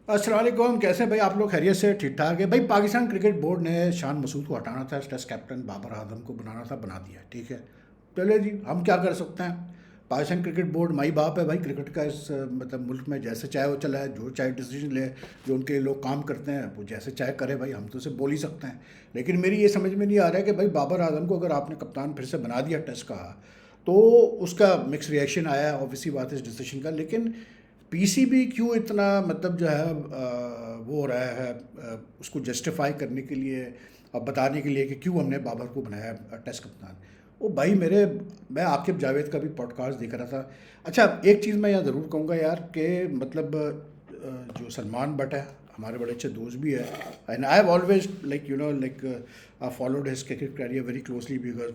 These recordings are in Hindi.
अस्सलाम वालेकुम। कैसे हैं भाई आप लोग? खैरियत से ठीक ठाक है भाई। पाकिस्तान क्रिकेट बोर्ड ने शान मसूद को हटाना था, टेस्ट कैप्टन बाबर आजम को बनाना था, बना दिया। ठीक है, चले जी, हम क्या कर सकते हैं। पाकिस्तान क्रिकेट बोर्ड माई बाप है भाई क्रिकेट का। इस मतलब मुल्क में जैसे चाहे वो चला है, जो चाहे डिसीजन ले, जो उनके लोग काम करते हैं वो जैसे चाहे करे भाई, हम तो उसे बोल ही सकते हैं। लेकिन मेरी ये समझ में नहीं आ रहा है कि भाई बाबर आजम को अगर आपने कप्तान फिर से बना दिया टेस्ट का, तो उसका मिक्स रिएक्शन आया है, ऑब्वियसली बात है इस डिसीजन का। लेकिन पीसीबी क्यों इतना मतलब जो है वो हो रहा है उसको जस्टिफाई करने के लिए और बताने के लिए कि क्यों हमने बाबर को बनाया टेस्ट कप्तान। ओ भाई मेरे, मैं आकिब जावेद का भी पॉडकास्ट देख रहा था। अच्छा, एक चीज़ मैं यहाँ ज़रूर कहूँगा यार कि मतलब जो सलमान बट है, हमारे बड़े अच्छे दोस्त भी है, and I have always like you know like followed his cricket career very closely because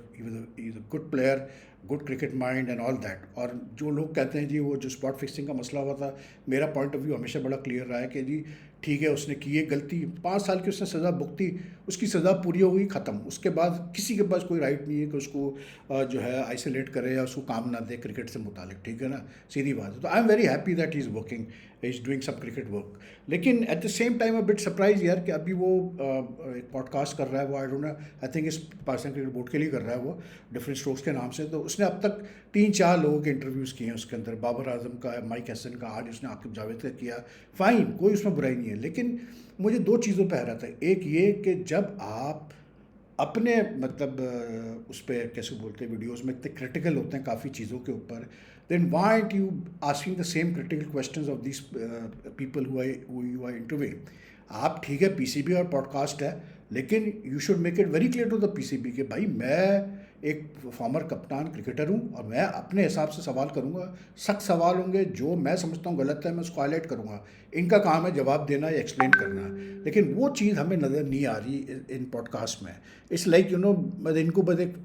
he is a good player, good cricket mind and all that. और जो लोग कहते हैं जी वो जो स्पॉट फिक्सिंग का मसला हुआ था, मेरा पॉइंट ऑफ व्यू हमेशा बड़ा क्लियर रहा है कि जी ठीक है, उसने की एक गलती, 5 साल की उसने सज़ा भुगती, उसकी सज़ा पूरी हो गई, ख़त्म। उसके बाद किसी के पास कोई राइट नहीं है कि उसको जो है आइसोलेट करे या उसको काम ना दे क्रिकेट से मुतालिक। ठीक है ना, सीधी बात है। तो I am very happy that he is working, he is doing some cricket work. लेकिन at the same time a bit surprise यार कि अभी वो एक पॉडकास्ट कर रहा है, वो I don't know, I think इस पाकिस्तान क्रिकेट बोर्ड के लिए कर रहा है वो, डिफरेंट स्ट्रोक्स के नाम से। तो उसने अब तक 3-4 लोगों के इंटरव्यूज़ किए हैं उसके अंदर, बाबर आजम का, माइक हसन का, आज उसने आकिब जावेद का किया। फ़ाइन, कोई उसमें बुराई नहीं है। लेकिन मुझे 2 चीज़ों पे हैरत है। एक ये कि जब आप अपने मतलब उस पे कैसे बोलते हैं वीडियोस में इतने क्रिटिकल होते हैं काफ़ी चीज़ों के ऊपर, then why aren't you asking the same critical questions of this people who you are interviewing. आप ठीक है पीसीबी और पॉडकास्ट है, लेकिन you should make it very clear to the PCB कि भाई मैं एक फॉर्मर कप्तान क्रिकेटर हूँ और मैं अपने हिसाब से सवाल करूँगा। सख्त सवाल होंगे, जो मैं समझता हूँ गलत है मैं उसको हाईलाइट करूँगा। इनका काम है जवाब देना या एक्सप्लेन करना। लेकिन वो चीज़ हमें नज़र नहीं आ रही इन पॉडकास्ट में। इट्स लाइक यू नो, इनको बस एक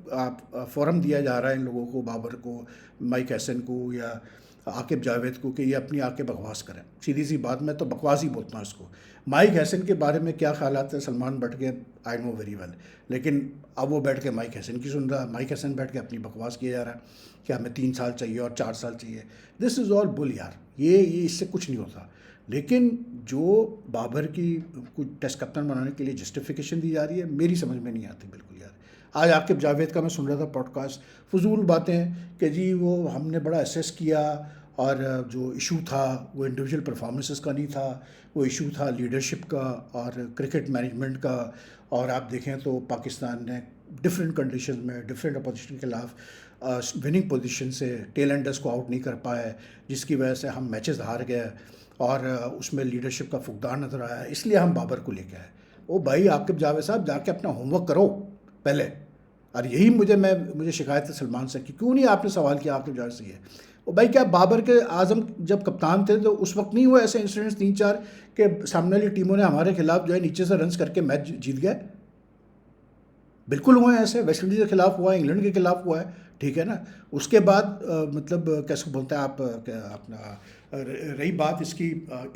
फोरम दिया जा रहा है इन लोगों को, बाबर को, माइक हैसन को या आकिब जावेद को, कि ये अपनी आके बकवास करें। सीधी सी बात, मैं तो बकवास ही बोलता हूँ इसको। माइक हैसन के बारे में क्या ख्यालात है सलमान बट के, आई नो वेरी वेल। लेकिन अब वो बैठ के माइक हैसन की सुन रहा है, माइक हैसन बैठ के अपनी बकवास किया जा रहा है कि हमें 3 साल चाहिए और 4 साल चाहिए। दिस इज़ ऑल बुल यार, ये इससे कुछ नहीं होता। लेकिन जो बाबर की कुछ टेस्ट कप्तान बनाने के लिए जस्टिफिकेशन दी जा रही है, मेरी समझ में नहीं आती बिल्कुल यार। आज आकिब जावेद का मैं सुन रहा था पॉडकास्ट, फजूल बातें कि जी वो हमने बड़ा असेस किया और जो इशू था वो इंडिविजुअल परफॉर्मेंसेस का नहीं था, वो इशू था लीडरशिप का और क्रिकेट मैनेजमेंट का। और आप देखें तो पाकिस्तान ने डिफरेंट कंडीशन में डिफरेंट अपोजिशन के खिलाफ विनिंग पोजीशन से टेल एंडर्स को आउट नहीं कर पाए, जिसकी वजह से हम मैचेस हार गए और उसमें लीडरशिप का फुकदान नज़र आया, इसलिए हम बाबर को लेके आए। ओ भाई आकिब जावेद साहब, जाके अपना होमवर्क करो पहले। और यही मुझे शिकायत है सलमान से कि क्यों नहीं आपने सवाल किया आकिब जावेद से ये। ओ भाई, क्या बाबर के आजम जब कप्तान थे तो उस वक्त नहीं हुए ऐसे इंसिडेंट्स 3-4 के सामने वाली टीमों ने हमारे खिलाफ जो है नीचे से रन्स करके मैच जीत गए? बिल्कुल हुए हैं ऐसे, वेस्ट इंडीज़ के खिलाफ हुआ है, इंग्लैंड के खिलाफ हुआ है। ठीक है ना। उसके बाद मतलब कैसे बोलते हैं आप, अपना रही बात इसकी,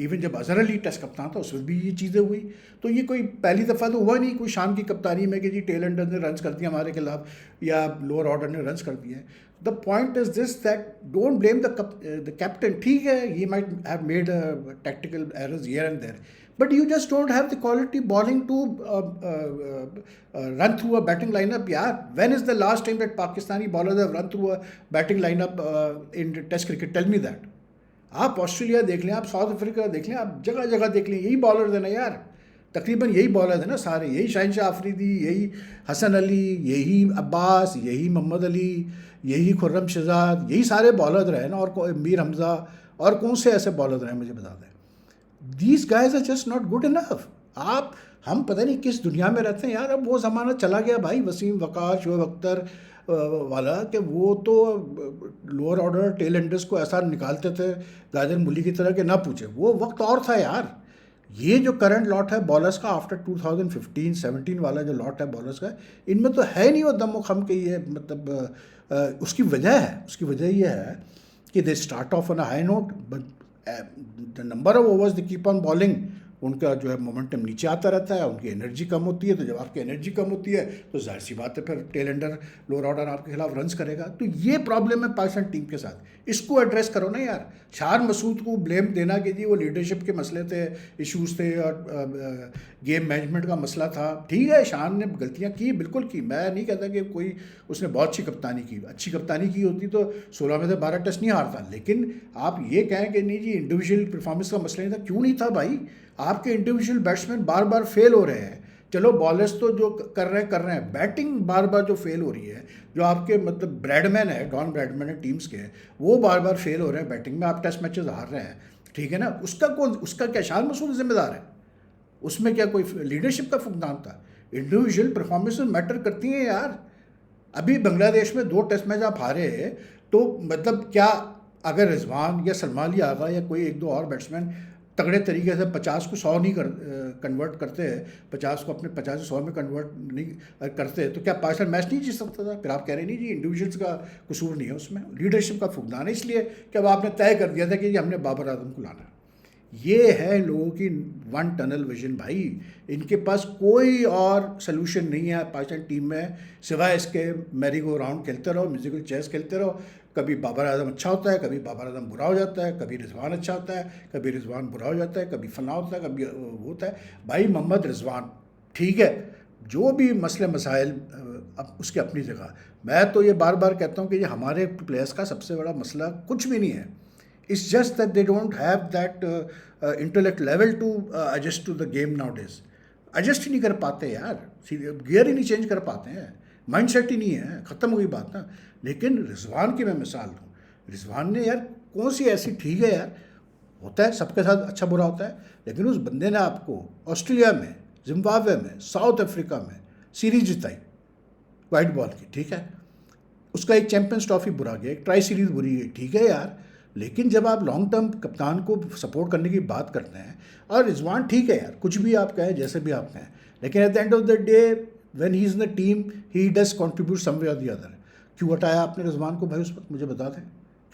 इवन जब अजहर अली टेस्ट कप्तान था उस वक्त भी ये चीज़ें हुई। तो ये कोई पहली दफ़ा तो हुआ नहीं कोई शान की कप्तानी में कि जी टेल एंडर ने रन्स कर दिया हमारे खिलाफ या लोअर ऑर्डर ने रन्स कर दिए। The point is this that don't blame the captain. ठीक है, he might have made tactical errors here and there, but you just don't have the quality bowling to run through a batting lineup. Yeah, when is the last time that Pakistani bowlers have run through a batting lineup in Test cricket? Tell me that. आप ऑस्ट्रेलिया देख लें, आप साउथ अफ्रीका देख लें, आप जगह जगह देख लें, यही बॉलर है ना यार। तकरीबन यही बॉलर है ना सारे, यही शाहिनशाह आफरीदी, यही हसन अली, यही अब्बास, यही मोहम्मद अली, यही खुर्रम शहजाद, यही सारे बॉलर रहे ना। और मीर हमज़ा, और कौन से ऐसे बॉलर रहे मुझे बता दें। These guys are just not good enough. आप, हम पता नहीं किस दुनिया में रहते हैं यार। अब वो ज़माना चला गया भाई, वसीम वकार, शोएब अख्तर वाला, कि वो तो लोअर ऑर्डर टेल एंडर्स को ऐसा निकालते थे गाजर मूली की तरह, कि ना पूछे, वो वक्त और था यार। ये जो करंट लॉट है बॉलर्स का आफ्टर 2015-17 वाला जो लॉट है बॉलर्स का, इनमें तो है नहीं वो दम खम के ये मतलब उसकी वजह ये है कि they start of on a high note, but the number of overs they keep on bowling उनका जो है मोमेंटम नीचे आता रहता है, उनकी एनर्जी कम होती है। तो जब आपकी एनर्जी कम होती है तो जाहिर सी बात है फिर टेल एंडर लोअर ऑर्डर आपके खिलाफ रन्स करेगा। तो ये प्रॉब्लम है पाकिस्तान टीम के साथ, इसको एड्रेस करो ना यार। शान मसूद को ब्लेम देना कि जी वो लीडरशिप के मसले थे, इश्यूज थे और गेम मैनेजमेंट का मसला था, ठीक है शान ने गलतियां की, बिल्कुल की, मैं नहीं कहता कि कोई उसने बहुत अच्छी कप्तानी की, अच्छी कप्तानी की होती तो 16 में से 12 टेस्ट नहीं हारता। लेकिन आप ये कहें कि नहीं जी इंडिविजुअल परफॉर्मेंस का मसला नहीं था, क्यों नहीं था भाई? आपके इंडिविजुअल बैट्समैन बार बार फेल हो रहे हैं। चलो बॉलर्स तो जो कर रहे हैं, बैटिंग बार बार जो फेल हो रही है, जो आपके मतलब ब्रैडमैन है, डॉन ब्रैडमैन है टीम्स के, वो बार बार फेल हो रहे हैं बैटिंग में, आप टेस्ट मैचेस हार रहे हैं, ठीक है ना? उसका क्या शान मसूद जिम्मेदार है? उसमें क्या कोई लीडरशिप का फुकदान था? इंडिविजुअल परफॉर्मेंस मैटर करती हैं यार। अभी बांग्लादेश में 2 टेस्ट मैच आप हारे, तो मतलब क्या अगर रिजवान या सलमान अली आगा या कोई 1-2 और बैट्समैन तगड़े तरीके से 50 को 100 नहीं कन्वर्ट करते, 50 को अपने 50 से 100 में कन्वर्ट नहीं करते, तो क्या पाकिस्तान मैच नहीं जीत सकता था? फिर आप कह रहे नहीं जी इंडिविजुअल्स का कसूर नहीं है, उसमें लीडरशिप का फुकदान है। इसलिए कि अब आपने तय कर दिया था कि हमने बाबर आजम को लाना है। ये है लोगों की वन टनल विजन भाई, इनके पास कोई और सलूशन नहीं है पाकिस्तान टीम में सिवाय इसके मैरी गो राउंड खेलते रहो, म्यूजिकल चेस खेलते रहो। कभी बाबर आजम अच्छा होता है, कभी बाबर आजम बुरा हो जाता है, कभी रिजवान अच्छा होता है, कभी रिजवान बुरा हो जाता है, कभी फना होता है, कभी वो होता है। भाई मोहम्मद रिजवान ठीक है, जो भी मसले मसाइल अब उसकी अपनी जगह। मैं तो ये बार बार कहता हूँ कि ये हमारे प्लेयर्स का सबसे बड़ा मसला कुछ भी नहीं है, it's just that they don't have that intellect level to adjust to the game nowadays. Adjust ही नहीं कर पाते यार, गियर ही नहीं चेंज कर पाते हैं, माइंडसेट ही नहीं है, ख़त्म हो गई बात ना। लेकिन रिजवान की मैं मिसाल दूँ, रिजवान ने यार कौन सी ऐसी, ठीक है यार होता है सबके साथ अच्छा बुरा होता है, लेकिन उस बंदे ने आपको ऑस्ट्रेलिया में, जिम्बाब्वे में, साउथ अफ्रीका में सीरीज जिताई वाइट बॉल की, ठीक है। उसका एक चैंपियंस ट्रॉफी बुरा गया, एक ट्राई सीरीज बुरी गई, ठीक है यार। लेकिन जब आप लॉन्ग टर्म कप्तान को सपोर्ट करने की बात करते हैं, और रिजवान ठीक है यार, कुछ भी आप कहें, जैसे भी आप कहें, लेकिन at the end of the day when he is in the team he does contribute someway और द अदर। क्यों हटाया आपने रिजवान को भाई उस वक्त, मुझे बता दें,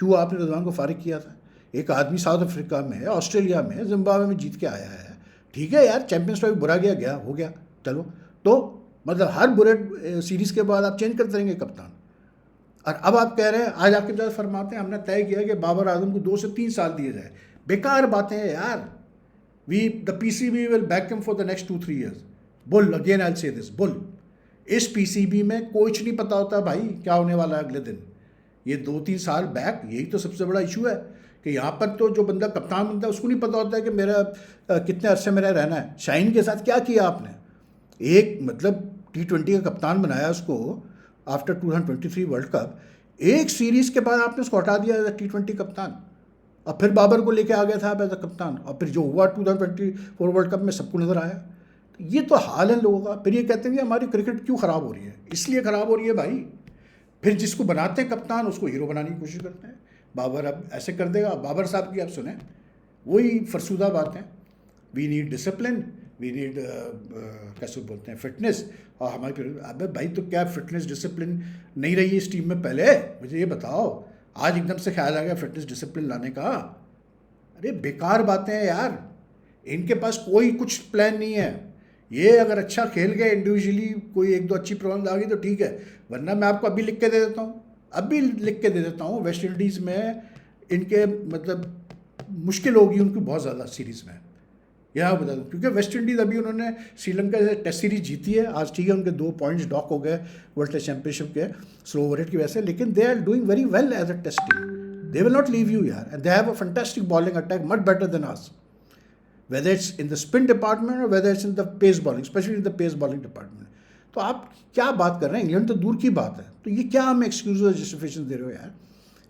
क्यों आपने रिजवान को फारिग किया था? एक आदमी साउथ अफ्रीका में, ऑस्ट्रेलिया में, जिम्बाब्वे में जीत के आया है, ठीक है यार, चैंपियंस ट्रॉफी बुरा गया हो गया, चलो। तो मतलब हर बुरे सीरीज़ के बाद आप चेंज करते रहेंगे कप्तान। और अब आप कह रहे हैं, आज आपके पास फरमाते हैं हमने तय किया कि बाबर आजम को 2 से 3 साल दिए जाए। बेकार बातें हैं यार। The PCB will back him for the next 2-3 years. Bull, again I से दिस, बुल। इस PCB में कुछ नहीं पता होता भाई क्या होने वाला है अगले दिन। ये 2-3 साल बैक, यही तो सबसे बड़ा इशू है कि यहाँ पर तो जो बंदा कप्तान बनता है उसको नहीं पता होता है कि मेरा कितने अरसे मेरा रहना है। शाहीन के साथ क्या किया आपने? एक मतलब T20 का कप्तान बनाया उसको आफ्टर 2023 वर्ल्ड कप, एक सीरीज़ के बाद आपने उसको हटा दिया एज अ T20 कप्तान, और फिर बाबर को लेके आ गया था एज अ कप्तान, और फिर जो हुआ 2024 वर्ल्ड कप में सबको नज़र आया। तो ये तो हाल है लोगों का। फिर ये कहते हैं कि हमारी क्रिकेट क्यों ख़राब हो रही है, इसलिए ख़राब हो रही है भाई। फिर जिसको बनाते हैं कप्तान उसको हीरो बनाने की कोशिश करते हैं। बाबर अब ऐसे कर देगा, बाबर साहब की आप सुने, वही फरसूदा बात है। We need discipline, we need कैसे बोलते हैं फिटनेस। और हमारे अबे भाई तो क्या फिटनेस डिसिप्लिन नहीं रही है इस टीम में पहले? मुझे ये बताओ, आज एकदम से ख्याल आ गया फिटनेस डिसिप्लिन लाने का? अरे बेकार बातें हैं यार, इनके पास कोई कुछ प्लान नहीं है। ये अगर अच्छा खेल गए इंडिविजुअली, कोई 1-2 अच्छी परफॉर्मेंस आ गई तो ठीक है, वरना मैं आपको अभी लिख के दे देता हूँ, अभी लिख के दे देता हूँ, वेस्ट इंडीज़ में इनके मतलब मुश्किल होगी उनकी बहुत ज़्यादा सीरीज़ में, यहाँ बता दूँ। क्योंकि वेस्ट इंडीज़ अभी उन्होंने श्रीलंका से टेस्ट सीरीज जीती है, आज ठीक है उनके 2 पॉइंट्स डॉक हो गए वर्ल्ड टेस्ट चैंपियनशिप के स्लो ओवर रेट की वजह से, लेकिन they are doing very well as a test team. They will not leave you यार, and they have a fantastic bowling attack, much better than us, whether it's in the spin department or whether it's in the pace bowling, especially in the pace bowling department। तो आप क्या बात कर रहे हैं, इंग्लैंड तो दूर की बात है, तो ये क्या हमें एक्सक्यूज और जस्टिफिकेशन दे रहे हो यार?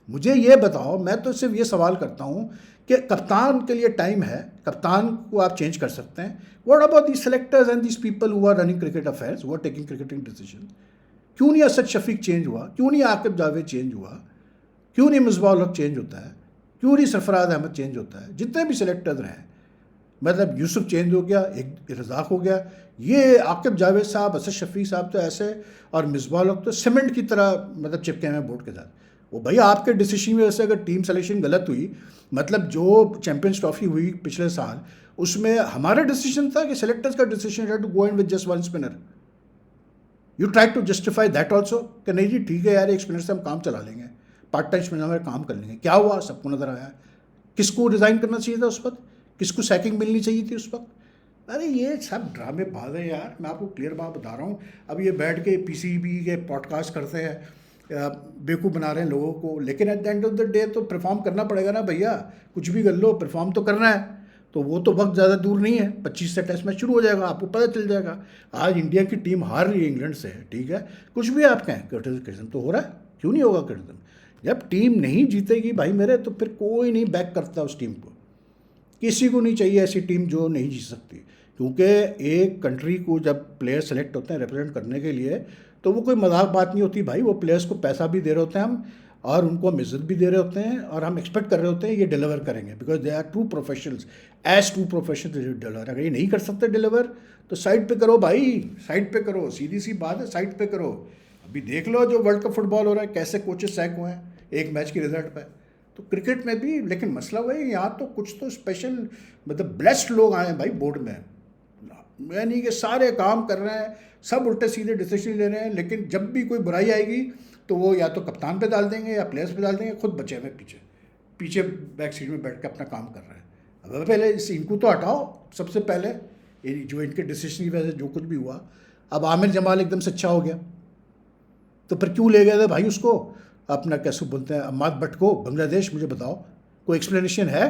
मुझे ये बताओ, मैं तो सिर्फ ये सवाल करता हूँ कि कप्तान के लिए टाइम है, कप्तान को आप चेंज कर सकते हैं। What about the selectors and these people who are running cricket affairs, who are taking cricketing decision? क्यों नहीं असद शफीक चेंज हुआ? क्यों नहीं आकिब जावेद चेंज हुआ? क्यों नहीं मिसबाह उल हक चेंज होता है? क्यों नहीं सरफराज अहमद चेंज होता है? जितने भी सेलेक्टर्स रहे, मतलब यूसुफ चेंज हो गया, एक रज़ाक हो गया, ये आकिब जावेद साहब, असद शफीक साहब तो ऐसे, और मिसबाह लोग तो सीमेंट की तरह मतलब चिपके हुए बोर्ड के साथ। वो भैया आपके डिसीजन में वजह से अगर टीम सिलेक्शन गलत हुई, मतलब जो चैंपियंस ट्रॉफी हुई पिछले साल, उसमें हमारा डिसीजन था कि सेलेक्टर्स का डिसीजन है to go in with just one spinner. You try to justify that also कि नहीं जी ठीक है यार, एक स्पिनर से हम काम चला लेंगे, पार्ट टाइम स्पिनर में काम कर लेंगे। क्या हुआ? सबको नजर आया। किसको रिजाइन करना चाहिए था उस वक्त? किसको सैकिंग मिलनी चाहिए थी उस वक्त? अरे ये सब ड्रामेबाज है यार, मैं आपको क्लियर बात बता रहा हूँ। अब ये बैठ के पीसीबी के पॉडकास्ट करते हैं, बेवकूफ़ बना रहे हैं लोगों को, लेकिन at the end of the day तो परफॉर्म करना पड़ेगा ना भैया। कुछ भी कर लो, परफॉर्म तो करना है। तो वो तो वक्त ज़्यादा दूर नहीं है, 25 से टेस्ट मैच शुरू हो जाएगा, आपको पता चल जाएगा। आज इंडिया की टीम हार रही है इंग्लैंड से, ठीक है, कुछ भी आप कहें, क्रिटिसिज्म तो हो रहा है, क्यों नहीं होगा क्रिटिसिज्म? जब टीम नहीं जीतेगी भाई मेरे, तो फिर कोई नहीं बैक करता उस टीम को। किसी को नहीं चाहिए ऐसी टीम जो नहीं जीत सकती, क्योंकि एक कंट्री को जब प्लेयर सेलेक्ट होते हैं रिप्रेजेंट करने के लिए, तो वो कोई मजाक बात नहीं होती भाई। वो प्लेयर्स को पैसा भी दे रहे होते हैं हम, और उनको हम इज्जत भी दे रहे होते हैं, और हम एक्सपेक्ट कर रहे होते हैं ये डिलीवर करेंगे, because they are true professionals, as true professional deliver. अगर ये नहीं कर सकते डिलीवर, तो साइड पे करो भाई, साइड पे करो, सीधी सी बात है, साइड पे करो। अभी देख लो जो वर्ल्ड कप फुटबॉल हो रहा है, कैसे कोचेस सैक हुए हैं एक मैच के रिजल्ट पे। तो क्रिकेट में भी, लेकिन मसला वही, यहाँ तो कुछ तो स्पेशल, मतलब ब्लेस्ड लोग आए हैं भाई बोर्ड में। मैं नहीं कि सारे काम कर रहे हैं, सब उल्टे सीधे डिसीजन ले रहे हैं, लेकिन जब भी कोई बुराई आएगी तो वो या तो कप्तान पे डाल देंगे या प्लेयर्स पे डाल देंगे, खुद बचे हुए पीछे पीछे बैक सीट में बैठ के अपना काम कर रहे हैं। अब पहले इनको तो हटाओ सबसे पहले, ये जो इनके डिसीजन की वजह से जो कुछ भी हुआ। अब आमिर जमाल एकदम से अच्छा हो गया, तो फिर क्यों ले गए थे भाई उसको, अपना कैसे बोलते हैं, अम्माद भट्ट को बांग्लादेश? मुझे बताओ, कोई एक्सप्लेनेशन है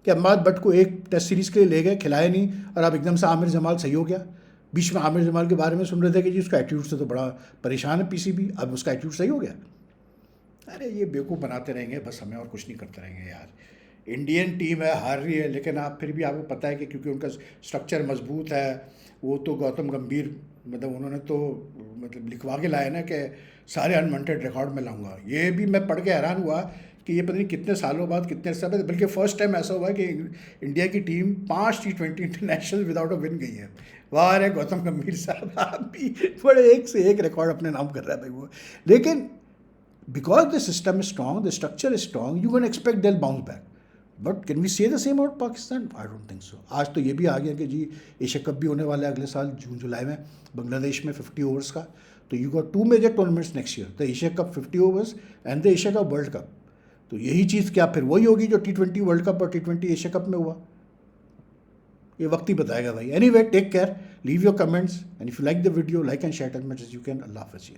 कि अम्माद भट्ट को एक टेस्ट सीरीज़ के लिए ले गए, खिलाया नहीं, और अब एकदम से आमिर जमाल सही हो गया? बीच में आमिर जमाल के बारे में सुन रहे थे कि जी उसका एटीट्यूड से तो बड़ा परेशान है पीसीबी, अब उसका एटीट्यूड सही हो गया। अरे ये बेवकूफ़ बनाते रहेंगे बस हमें, और कुछ नहीं करते रहेंगे यार। इंडियन टीम है, हार रही है, लेकिन आप फिर भी आपको पता है कि क्योंकि उनका स्ट्रक्चर मजबूत है, वो तो गौतम गंभीर, मतलब उन्होंने तो मतलब लिखवा के लाया ना कि सारे अनवांटेड रिकॉर्ड में लाऊंगा। ये भी मैं पढ़ के हैरान हुआ कि ये पता नहीं कितने सालों बाद, कितने समय, बल्कि फर्स्ट टाइम ऐसा हुआ कि इंडिया की team 5 T20 international without a win गई है। वाह रे गौतम गंभीर साहब, आप भी बड़े एक से एक रिकॉर्ड अपने नाम कर रहा है भाई वो। लेकिन because the system is strong, the structure is strong, you can expect they'll bounce back. But can we say the same about Pakistan? I don't think so. आज तो ये भी आ गया कि जी एशिया कप भी होने वाला है अगले साल जून जुलाई में बांग्लादेश में 50 ओवर्स का। तो you got 2 major tournaments next year, the Asia cup 50 overs and the Asia cup world cup. तो यही चीज़ क्या फिर वही होगी जो T20 वर्ल्ड कप और T20 एशिया कप में हुआ? ये वक्त ही बताएगा भाई। Anyway, take care, leave your comments, and if you like the video, like and share as much as you can. अल्लाह हाफिज़।